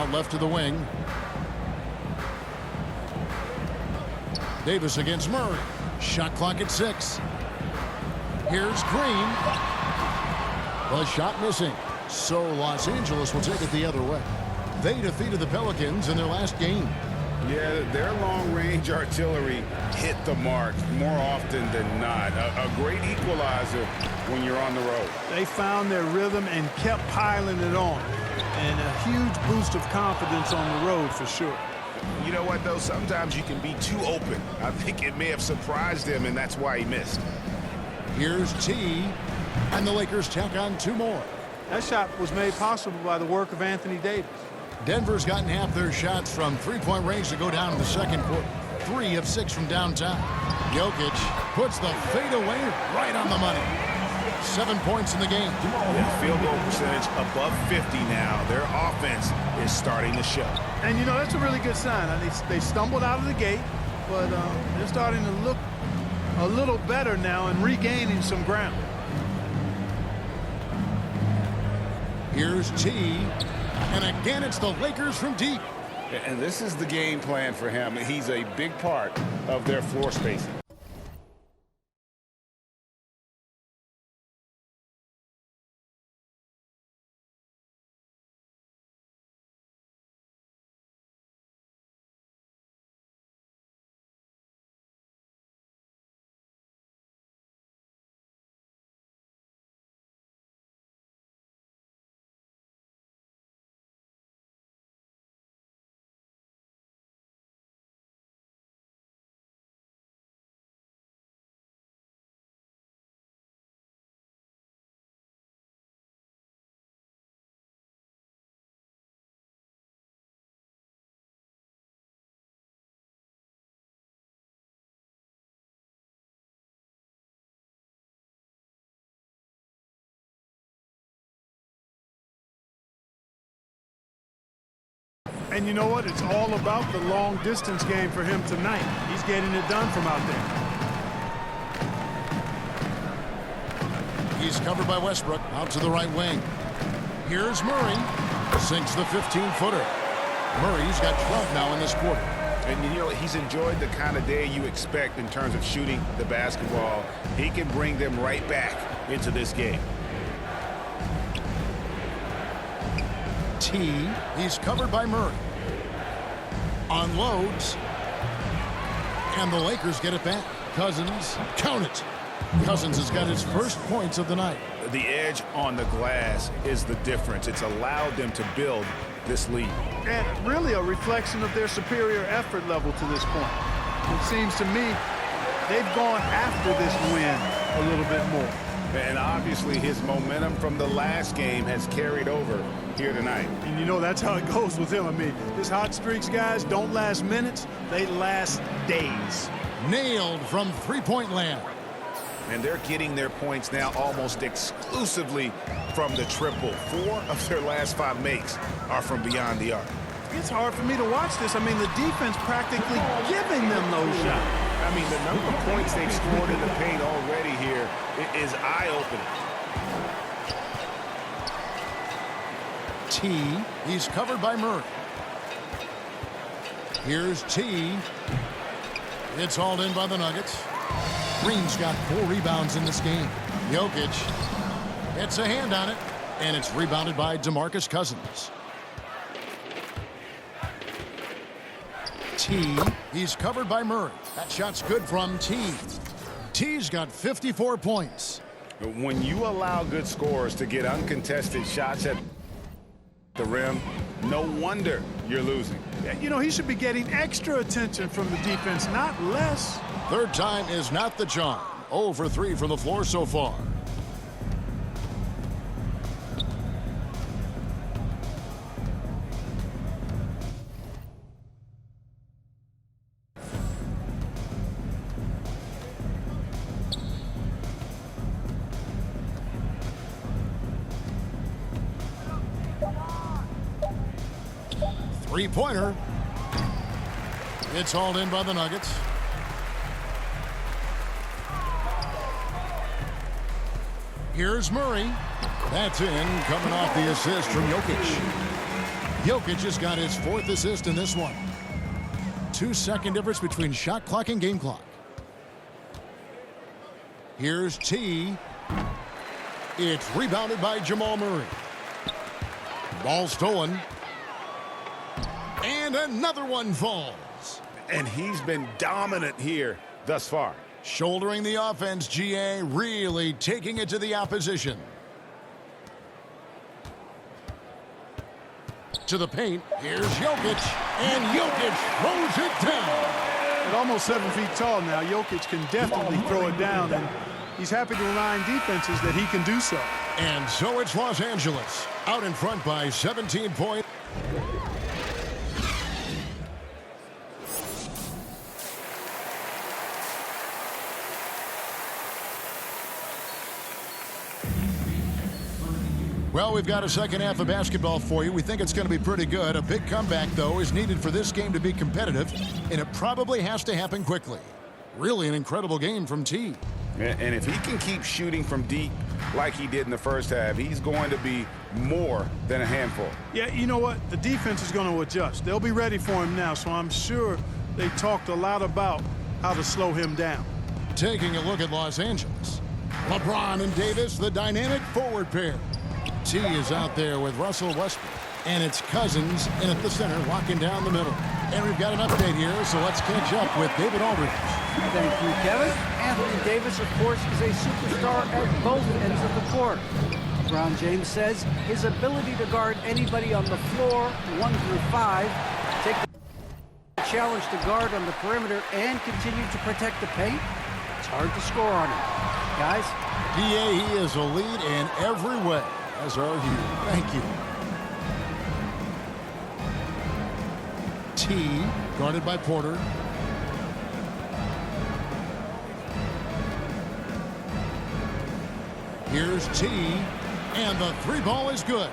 out left to the wing. Davis against Murray. Shot clock at 6. Here's Green. The shot missing. So Los Angeles will take it the other way. They defeated the Pelicans in their last game. Yeah, their long-range artillery hit the mark more often than not. A great equalizer when you're on the road. They found their rhythm and kept piling it on. And a huge boost of confidence on the road for sure. You know what, though? Sometimes you can be too open. I think it may have surprised him, and that's why he missed. Here's T, and the Lakers tack on 2 more. That shot was made possible by the work of Anthony Davis. Denver's gotten half their shots from three-point range to go down in the second quarter. 3 of 6 from downtown. Jokic puts the fadeaway right on the money. 7 points in the game. Yeah, field goal percentage above 50 now. Their offense is starting to show. And, you know, that's a really good sign. They stumbled out of the gate, but they're starting to look a little better now and regaining some ground. Here's T, and again it's the Lakers from deep. And this is the game plan for him. He's a big part of their floor spacing. And you know what? It's all about the long distance game for him tonight. He's getting it done from out there. He's covered by Westbrook out to the right wing. Here's Murray. Sinks the 15-footer. Murray's got 12 now in this quarter. And you know, he's enjoyed the kind of day you expect in terms of shooting the basketball. He can bring them right back into this game. T, he's covered by Murray. Unloads. And the Lakers get it back. Cousins, count it. Cousins has got his first points of the night. The edge on the glass is the difference. It's allowed them to build this lead. And really a reflection of their superior effort level to this point. It seems to me they've gone after this win a little bit more. And obviously his momentum from the last game has carried over here tonight. And you know, that's how it goes with him. I mean, his hot streaks, guys, don't last minutes. They last days. Nailed from three-point land. And they're getting their points now almost exclusively from the triple. 4 of their last 5 makes are from beyond the arc. It's hard for me to watch this. I mean, the defense practically giving them those shots. I mean, the number of points they've scored in the paint already here is eye-opening. T, he's covered by Murray. Here's T. It's hauled in by the Nuggets. Green's got 4 rebounds in this game. Jokic gets a hand on it, and it's rebounded by DeMarcus Cousins. T, he's covered by Murray. That shot's good from T. T's got 54 points. When you allow good scorers to get uncontested shots at the rim, no wonder you're losing. You know, he should be getting extra attention from the defense, not less. Third time is not the charm. 0 for 3 from the floor so far. Three-pointer. It's hauled in by the Nuggets. Here's Murray. That's in, coming off the assist from Jokic. Jokic just got his 4th assist in this one. 2-second difference between shot clock and game clock. Here's T. It's rebounded by Jamal Murray. Ball stolen. And another one falls. And he's been dominant here thus far. Shouldering the offense, GA, really taking it to the opposition. To the paint, here's Jokic, and Jokic throws it down. At almost 7 feet tall now, Jokic can definitely throw it down, and he's happy to remind defenses that he can do so. And so it's Los Angeles, out in front by 17 points. Well, we've got a second half of basketball for you. We think it's going to be pretty good. A big comeback, though, is needed for this game to be competitive, and it probably has to happen quickly. Really an incredible game from T. And if he can keep shooting from deep like he did in the first half, he's going to be more than a handful. Yeah, you know what? The defense is going to adjust. They'll be ready for him now, so I'm sure they talked a lot about how to slow him down. Taking a look at Los Angeles. LeBron and Davis, the dynamic forward pair. T is out there with Russell Westbrook. And it's Cousins in at the center, walking down the middle. And we've got an update here, so let's catch up with David Aldridge. Thank you, Kevin. Anthony Davis, of course, is a superstar at both ends of the court. LeBron James says his ability to guard anybody on the floor, 1 through 5, take the challenge to guard on the perimeter and continue to protect the paint, it's hard to score on him. Guys? PA, he is a lead in every way, as are you. Thank you. T, guarded by Porter. Here's T, and the 3 ball is good.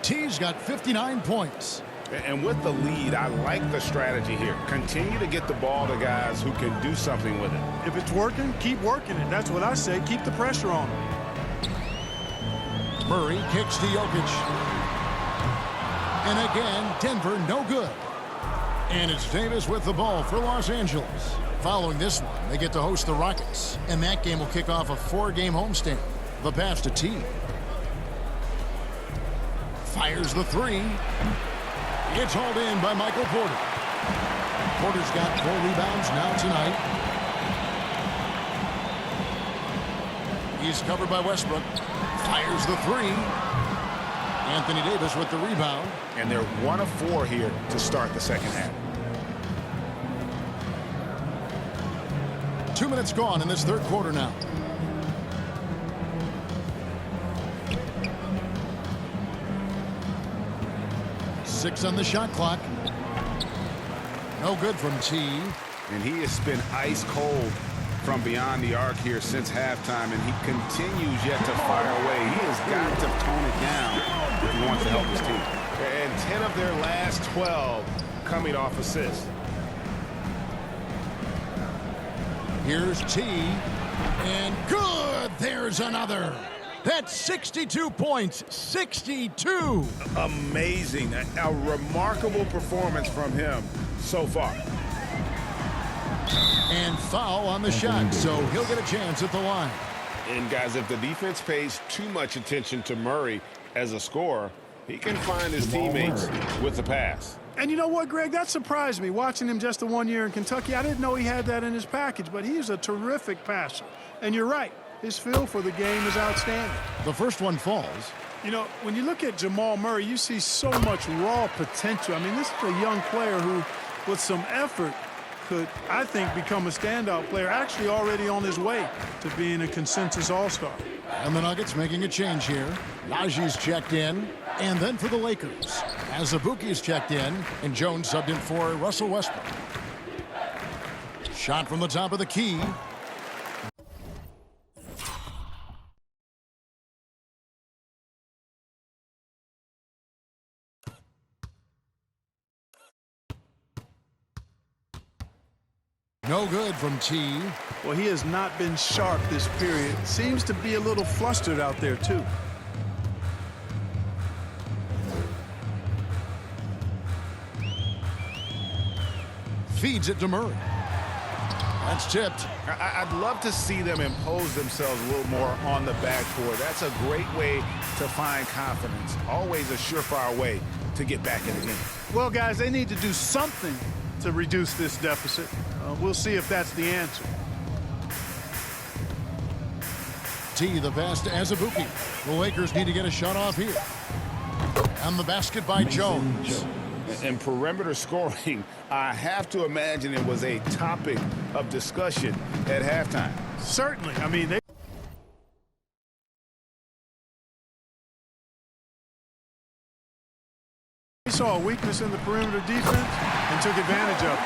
T's got 59 points. And with the lead, I like the strategy here. Continue to get the ball to guys who can do something with it. If it's working, keep working it. That's what I say. Keep the pressure on him. Murray kicks to Jokic. And again, Denver no good. And it's Davis with the ball for Los Angeles. Following this one, they get to host the Rockets. And that game will kick off a 4-game homestand. The pass to T. Fires the 3. It's hauled in by Michael Porter. Porter's got 4 rebounds now tonight. He's covered by Westbrook. Fires the 3. Anthony Davis with the rebound. And they're 1 of 4 here to start the second half. 2 minutes gone in this third quarter now. Six on the shot clock. No good from T. And he has been ice cold from beyond the arc here since halftime, and he continues yet to fire away. He has got to tone it down if he wants to help his team. And 10 of their last 12 coming off assists. Here's T. And good! There's another. That's 62 points. 62. Amazing. A remarkable performance from him so far. And foul on the shot, so he'll get a chance at the line. And guys, if the defense pays too much attention to Murray as a scorer, he can find his teammates with the pass. And you know what, Greg? That surprised me. Watching him just the 1 year in Kentucky, I didn't know he had that in his package, but he's a terrific passer. And you're right. His feel for the game is outstanding. The first one falls. You know, when you look at Jamal Murray, you see so much raw potential. I mean, this is a young player who, with some effort, could, I think, become a standout player, actually already on his way to being a consensus all-star. And the Nuggets making a change here. Najee's checked in. And then for the Lakers, Azubuike's checked in, and Jones subbed in for Russell Westbrook. Shot from the top of the key. No good from T. Well, he has not been sharp this period. Seems to be a little flustered out there, too. feeds it to Murray. That's tipped. I'd love to see them impose themselves a little more on the backboard. That's a great way to find confidence. Always a surefire way to get back in the game. Well, guys, they need to do something to reduce this deficit. We'll see if that's the answer. T, the pass to Azubuike. The Lakers need to get a shot off here. And the basket by Jones. And perimeter scoring, I have to imagine it was a topic of discussion at halftime. Certainly. I mean, they saw a weakness in the perimeter defense and took advantage of it.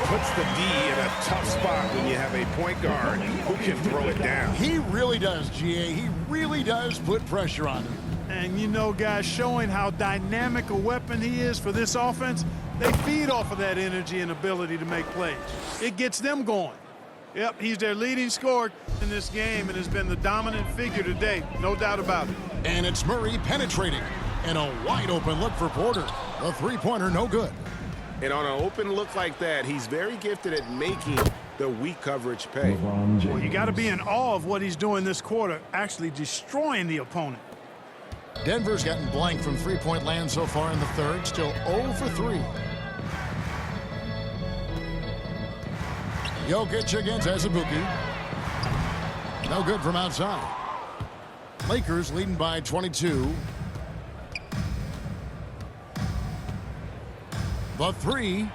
Puts the D in a tough spot when you have a point guard who can throw it down. He really does, GA. He really does put pressure on him. And, you know, guys, showing how dynamic a weapon he is for this offense, they feed off of that energy and ability to make plays. It gets them going. Yep, he's their leading scorer in this game and has been the dominant figure today, no doubt about it. And it's Murray penetrating. And a wide open look for Porter. The three-pointer no good. And on an open look like that, he's very gifted at making the weak coverage pay. Well, you got to be in awe of what he's doing this quarter, actually destroying the opponent. Denver's gotten blank from three-point land so far in the third. Still 0 for 3. Jokic against Azubuike. No good from outside. Lakers leading by 22. The three.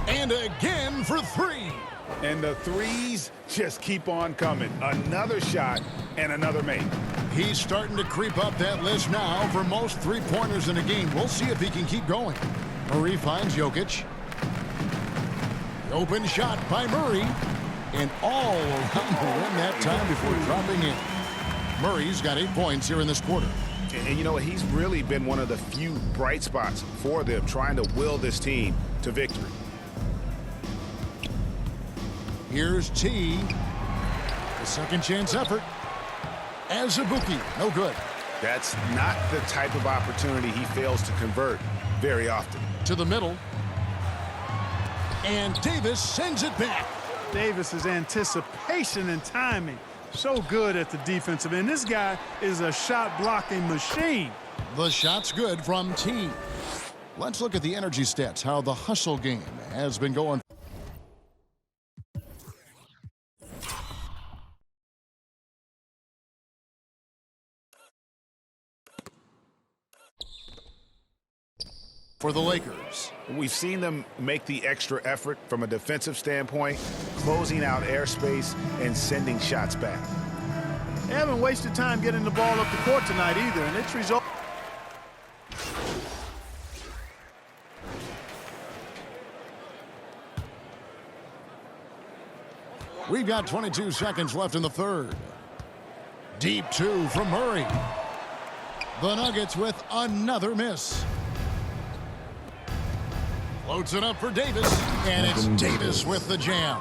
And again for 3. And the threes just keep on coming. Another shot and another make. He's starting to creep up that list now for most three-pointers in a game. We'll see if he can keep going. Murray finds Jokic. Open shot by Murray. And all around the rim that time before dropping in. Murray's got 8 points here in this quarter. And you know, he's really been one of the few bright spots for them, trying to will this team to victory. Here's T. The second chance effort. Azubuike, no good. That's not the type of opportunity he fails to convert very often. To the middle. And Davis sends it back. Davis's anticipation and timing, so good at the defensive end. This guy is a shot-blocking machine. The shot's good from T. Let's look at the energy stats, how the hustle game has been going. For the Lakers. We've seen them make the extra effort from a defensive standpoint, closing out airspace and sending shots back. They haven't wasted time getting the ball up the court tonight either, and it's result. We've got 22 seconds left in the third. Deep 2 from Murray. The Nuggets with another miss. Floats it up for Davis, and it's Davis with the jam.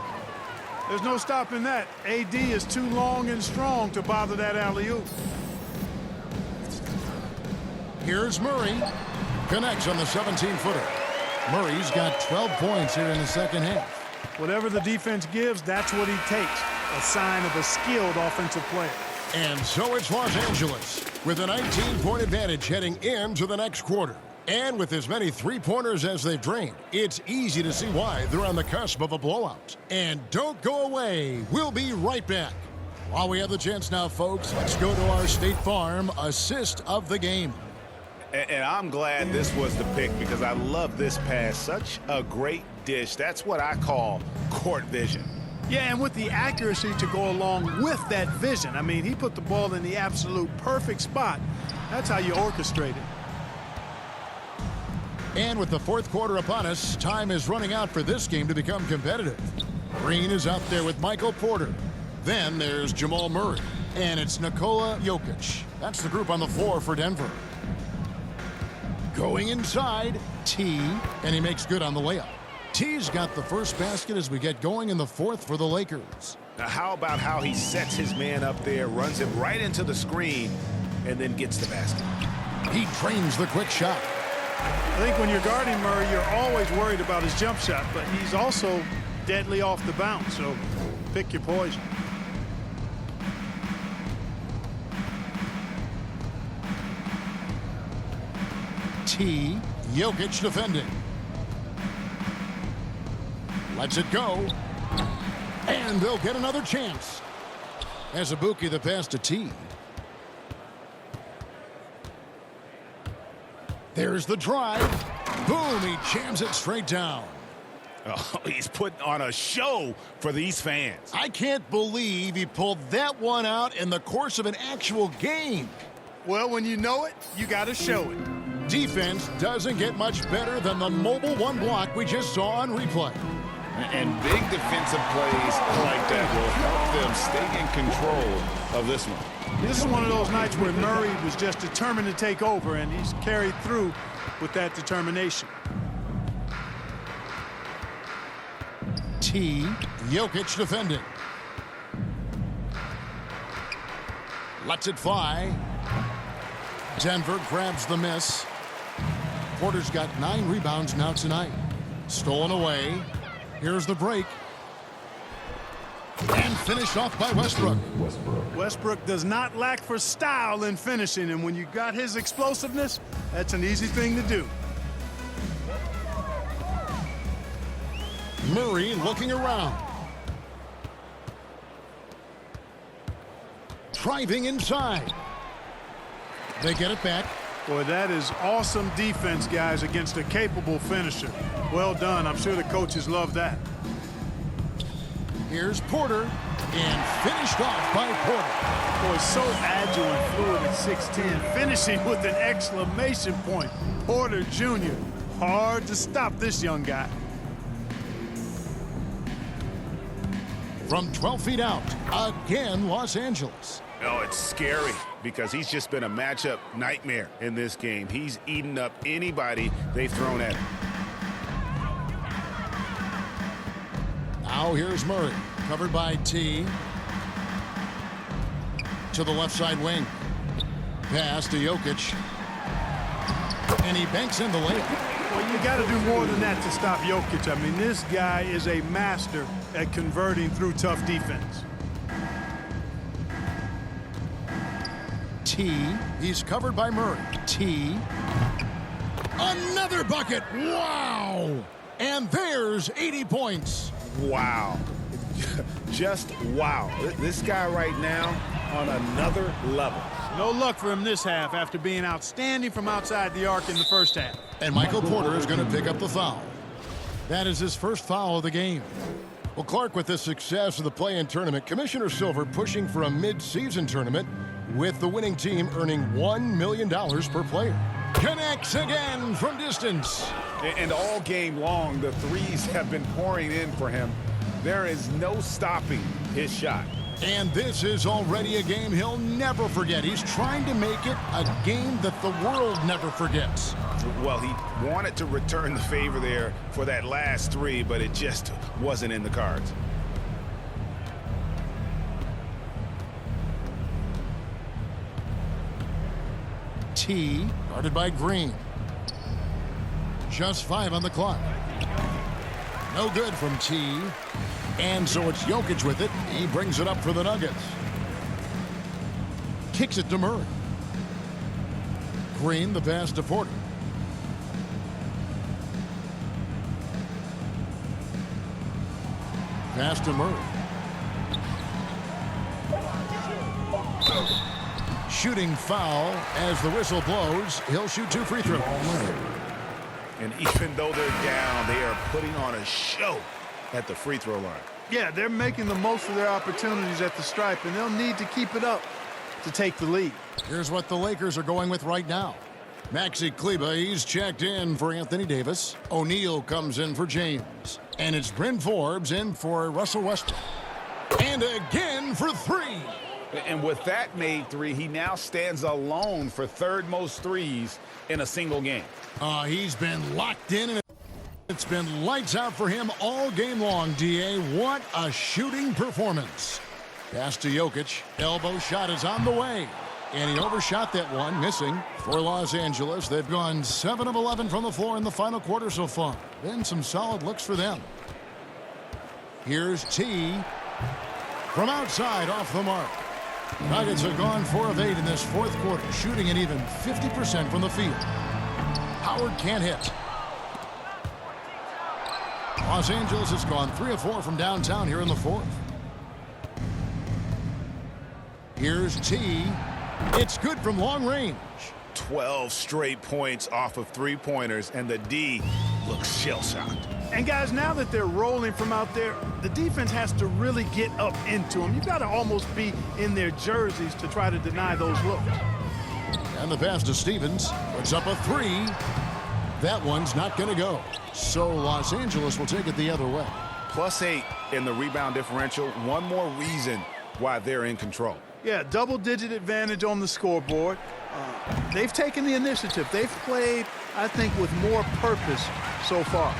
There's no stopping that. AD is too long and strong to bother that alley-oop. Here's Murray. Connects on the 17-footer. Murray's got 12 points here in the second half. Whatever the defense gives, that's what he takes. A sign of a skilled offensive player. And so it's Los Angeles with a 19-point advantage heading into the next quarter. And with as many three-pointers as they've drained, it's easy to see why they're on the cusp of a blowout. And don't go away. We'll be right back. While we have the chance now, folks, let's go to our State Farm assist of the game. And I'm glad this was the pick because I love this pass. Such a great dish. That's what I call court vision. Yeah, and with the accuracy to go along with that vision. I mean, he put the ball in the absolute perfect spot. That's how you orchestrate it. And with the fourth quarter upon us, time is running out for this game to become competitive. Green is out there with Michael Porter. Then there's Jamal Murray. And it's Nikola Jokic. That's the group on the floor for Denver. Going inside, T, and he makes good on the layup. T's got the first basket as we get going in the fourth for the Lakers. Now, how about how he sets his man up there, runs him right into the screen, and then gets the basket? He trains the quick shot. I think when you're guarding Murray, you're always worried about his jump shot, but he's also deadly off the bounce, so pick your poison. T. Jokic defending. Lets it go. And they'll get another chance. As Azubuike the pass to T. There's the drive. Boom, he jams it straight down. Oh, he's putting on a show for these fans. I can't believe he pulled that one out in the course of an actual game. Well, when you know it, you got to show it. Defense doesn't get much better than the mobile one block we just saw on replay. And big defensive plays like that will help them stay in control of this one. This is one of those nights where Murray was just determined to take over, and he's carried through with that determination. T. Jokic defending. Lets it fly. Denver grabs the miss. Porter's got 9 rebounds now tonight. Stolen away. Here's the break. And finished off by Westbrook. Westbrook does not lack for style in finishing, and when you got his explosiveness, that's an easy thing to do. Murray looking around. Driving inside. They get it back. Boy, that is awesome defense, guys, against a capable finisher. Well done. I'm sure the coaches love that. Here's Porter, and finished off by Porter. Boy, so agile and fluid at 6'10", finishing with an exclamation point. Porter Jr., hard to stop this young guy. From 12 feet out, again, Los Angeles. Oh, it's scary because he's just been a matchup nightmare in this game. He's eaten up anybody they've thrown at him. Now here's Murray, covered by T. To the left side wing. Pass to Jokic. And he banks in the layup. Well, you got to do more than that to stop Jokic. I mean, this guy is a master at converting through tough defense. T. He's covered by Murray. T. Another bucket. Wow. And there's 80 points. Wow. Just wow. This guy right now on another level. No luck for him this half after being outstanding from outside the arc in the first half. And Michael Porter is going to pick up the foul. That is his first foul of the game. Well, Clark, with the success of the play-in tournament, Commissioner Silver pushing for a mid-season tournament with the winning team earning $1 million per player. Connects again from distance. And all game long, the threes have been pouring in for him. There is no stopping his shot. And this is already a game he'll never forget. He's trying to make it a game that the world never forgets. Well, he wanted to return the favor there for that last three, but it just wasn't in the cards. T, guarded by Green. Just 5 on the clock. No good from T. And so it's Jokic with it. He brings it up for the Nuggets. Kicks it to Murray. Green, the pass to Porter. Pass to Murray. Shooting foul as the whistle blows. He'll shoot 2 free throws. And even though they're down, they are putting on a show at the free throw line. Yeah, they're making the most of their opportunities at the stripe, and they'll need to keep it up to take the lead. Here's what the Lakers are going with right now. Maxi Kleber, he's checked in for Anthony Davis. O'Neal comes in for James. And it's Bryn Forbes in for Russell Westbrook. And again for 3. And with that made 3, he now stands alone for third most threes in a single game. He's been locked in, and it's been lights out for him all game long, D.A. What a shooting performance. Pass to Jokic. Elbow shot is on the way. And he overshot that one, missing for Los Angeles. They've gone 7 of 11 from the floor in the final quarter so far. Been some solid looks for them. Here's T from outside off the mark. Nuggets have gone 4 of 8 in this fourth quarter, shooting an even 50% from the field. Howard can't hit. Los Angeles has gone 3 of 4 from downtown here in the fourth. Here's T. It's good from long range. 12 straight points off of three-pointers, and the D looks shell-shocked. And guys, now that they're rolling from out there, the defense has to really get up into them. You've got to almost be in their jerseys to try to deny those looks. And the pass to Stevens. Puts up a 3. That one's not going to go. So Los Angeles will take it the other way. +8 in the rebound differential. One more reason why they're in control. Yeah, double-digit advantage on the scoreboard. They've taken the initiative. They've played, I think, with more purpose so far.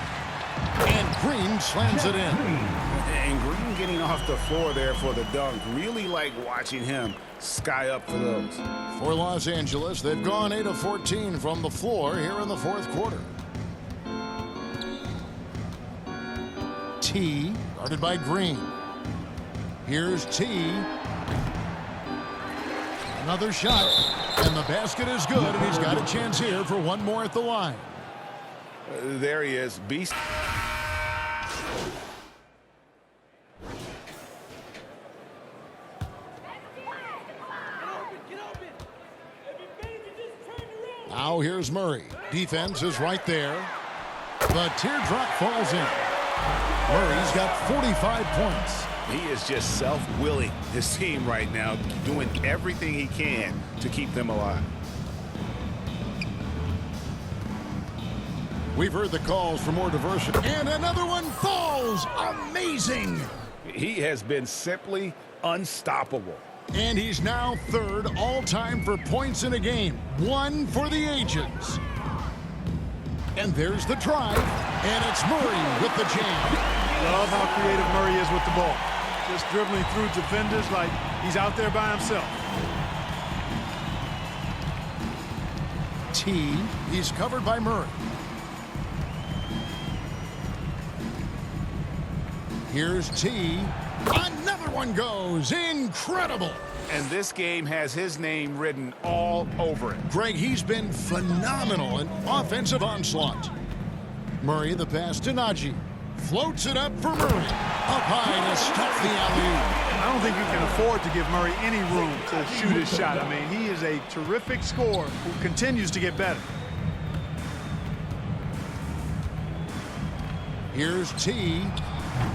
And Green slams it in. And Green getting off the floor there for the dunk. Really like watching him sky up for those. For Los Angeles, they've gone 8 of 14 from the floor here in the fourth quarter. T, guarded by Green. Here's T. Another shot, and the basket is good, and he's got a chance here for one more at the line. There he is. Beast. Now here's Murray. Defense is right there. The teardrop falls in. Murray's got 45 points. He is just self-willing his team right now, doing everything he can to keep them alive. We've heard the calls for more diversity. And another one falls. Amazing. He has been simply unstoppable. And he's now third all-time for points in a game. One for the ages. And there's the drive. And it's Murray with the jam. Love how creative Murray is with the ball. Just dribbling through defenders like he's out there by himself. T. He's covered by Murray. Here's T. Another one goes. Incredible. And this game has his name written all over it. Greg, he's been phenomenal in offensive onslaught. Murray, the pass to Najee. Floats it up for Murray. Up high to stop the alley-oop. I don't think you can afford to give Murray any room to shoot his shot. I mean, he is a terrific scorer who continues to get better. Here's T.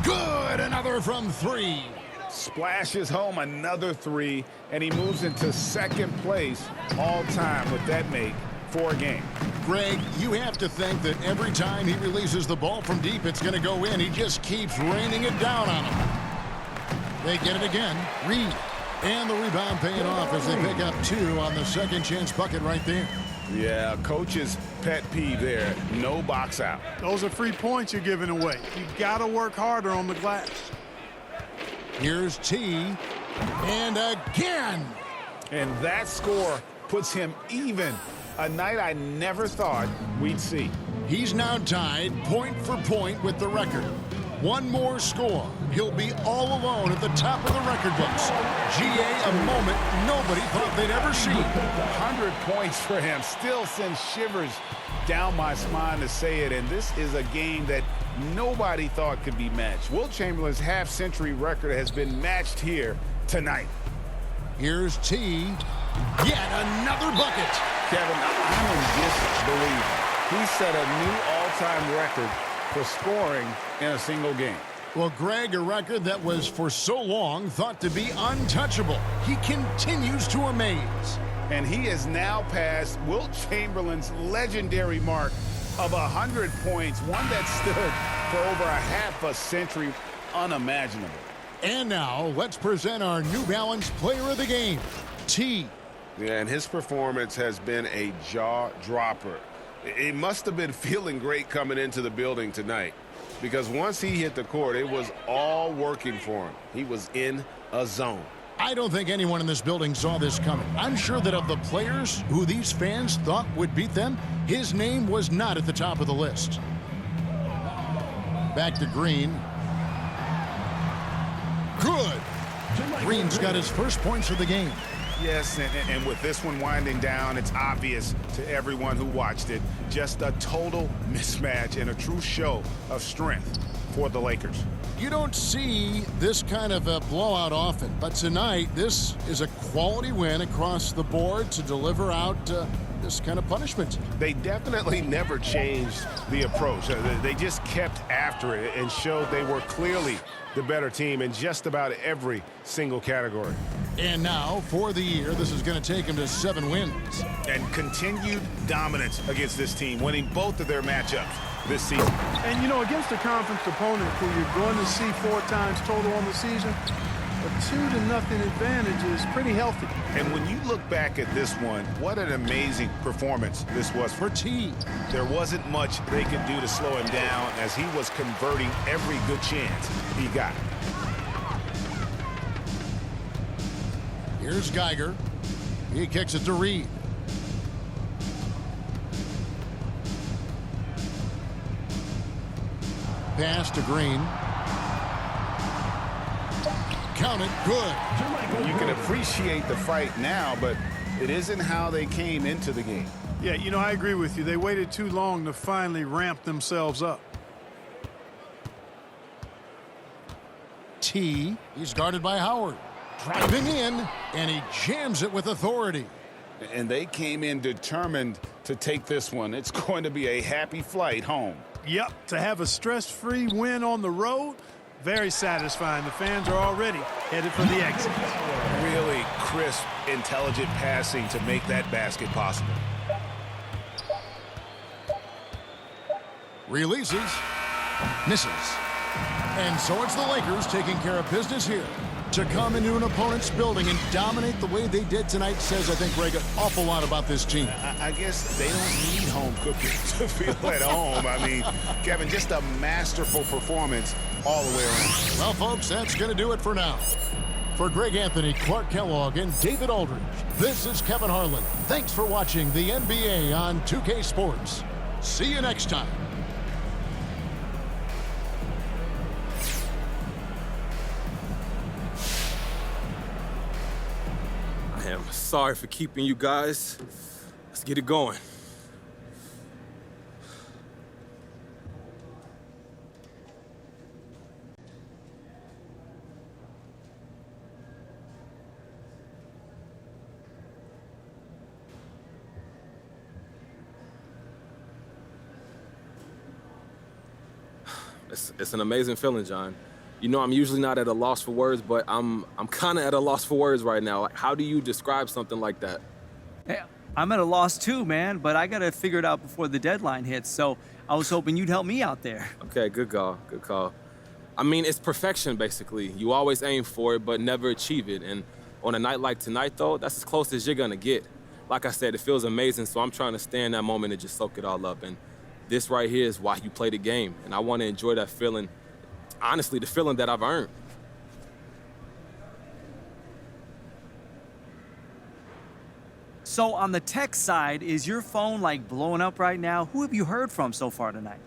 Good. Another from 3. Splashes home another 3, and he moves into second place all time with that make for a game. Greg, you have to think that every time he releases the ball from deep, it's going to go in. He just keeps raining it down on him. They get it again. Reed. And the rebound paying off as they pick up 2 on the second chance bucket right there. Yeah, coach's pet peeve there. No box out. Those are free points you're giving away. You got to work harder on the glass. Here's T. And again. And that score puts him even. A night I never thought we'd see. He's now tied point for point with the record. One more score. He'll be all alone at the top of the record books. GA, a moment nobody thought they'd ever see. 100 points for him. Still sends shivers down my spine to say it. And this is a game that nobody thought could be matched. Wilt Chamberlain's half-century record has been matched here tonight. Here's T. Yet another bucket. Kevin, I'm in disbelief. He set a new all-time record for scoring in a single game. Well, Greg, a record that was for so long thought to be untouchable. He continues to amaze. And he has now passed Wilt Chamberlain's legendary mark of 100 points, one that stood for over a half a century. Unimaginable. And now, let's present our New Balance Player of the Game, T. Yeah, and his performance has been a jaw-dropper. He must have been feeling great coming into the building tonight, because once he hit the court, it was all working for him. He was in a zone. I don't think anyone in this building saw this coming. I'm sure that of the players who these fans thought would beat them, his name was not at the top of the list. Back to Green. Good. Green's got his first points of the game. Yes, and with this one winding down, it's obvious to everyone who watched it. Just a total mismatch and a true show of strength for the Lakers. You don't see this kind of a blowout often, but tonight this is a quality win across the board to deliver out this kind of punishment. They definitely never changed the approach. They just kept after it and showed they were clearly the better team in just about every single category. And now, for the year, this is going to take him to 7 wins. And continued dominance against this team, winning both of their matchups this season. And, you know, against a conference opponent who you're going to see 4 times total on the season, a 2-0 advantage is pretty healthy. And when you look back at this one, what an amazing performance this was for T. There wasn't much they could do to slow him down as he was converting every good chance he got. Here's Geiger. He kicks it to Reed. Pass to Green. Count it. Good. You can appreciate the fight now, but it isn't how they came into the game. Yeah, you know, I agree with you. They waited too long to finally ramp themselves up. T. He's guarded by Howard. Driving in, and he jams it with authority. And they came in determined to take this one. It's going to be a happy flight home. Yep, to have a stress-free win on the road, very satisfying. The fans are already headed for the exit. Really crisp, intelligent passing to make that basket possible. Releases. Misses. And so it's the Lakers taking care of business here. To come into an opponent's building and dominate the way they did tonight says, I think, Greg, an awful lot about this team. I guess they don't need home cooking to feel at home. I mean, Kevin, just a masterful performance all the way around. Well, folks, that's going to do it for now. For Greg Anthony, Clark Kellogg, and David Aldridge, this is Kevin Harlan. Thanks for watching the NBA on 2K Sports. See you next time. I'm sorry for keeping you guys. Let's get it going. It's an amazing feeling, John. You know, I'm usually not at a loss for words, but I'm kind of at a loss for words right now. Like, how do you describe something like that? Hey, I'm at a loss too, man, but I got to figure it out before the deadline hits, so I was hoping you'd help me out there. Okay, good call, good call. I mean, it's perfection, basically. You always aim for it, but never achieve it. And on a night like tonight, though, that's as close as you're going to get. Like I said, it feels amazing, so I'm trying to stay in that moment and just soak it all up. And this right here is why you play the game, and I want to enjoy that feeling. Honestly, the feeling that I've earned. So on the tech side, is your phone like blowing up right now? Who have you heard from so far tonight?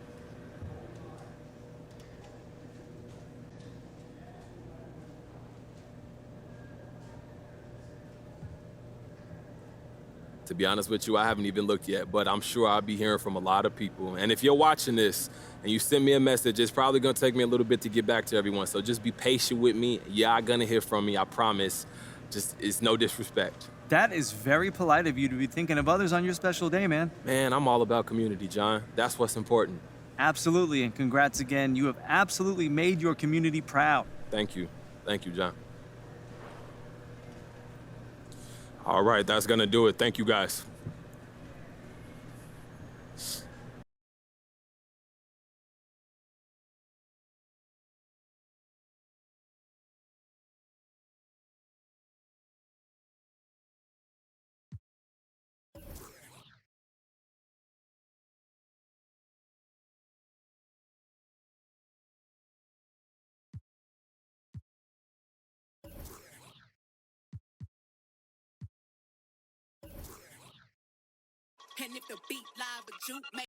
To be honest with you, I haven't even looked yet, but I'm sure I'll be hearing from a lot of people. And if you're watching this and you send me a message, it's probably gonna take me a little bit to get back to everyone. So just be patient with me. Yeah, I'm gonna hear from me, I promise. Just, it's no disrespect. That is very polite of you to be thinking of others on your special day, man. Man, I'm all about community, John. That's what's important. Absolutely, and congrats again. You have absolutely made your community proud. Thank you. Thank you, John. All right, that's gonna do it. Thank you, guys. And if the beat live, a juke make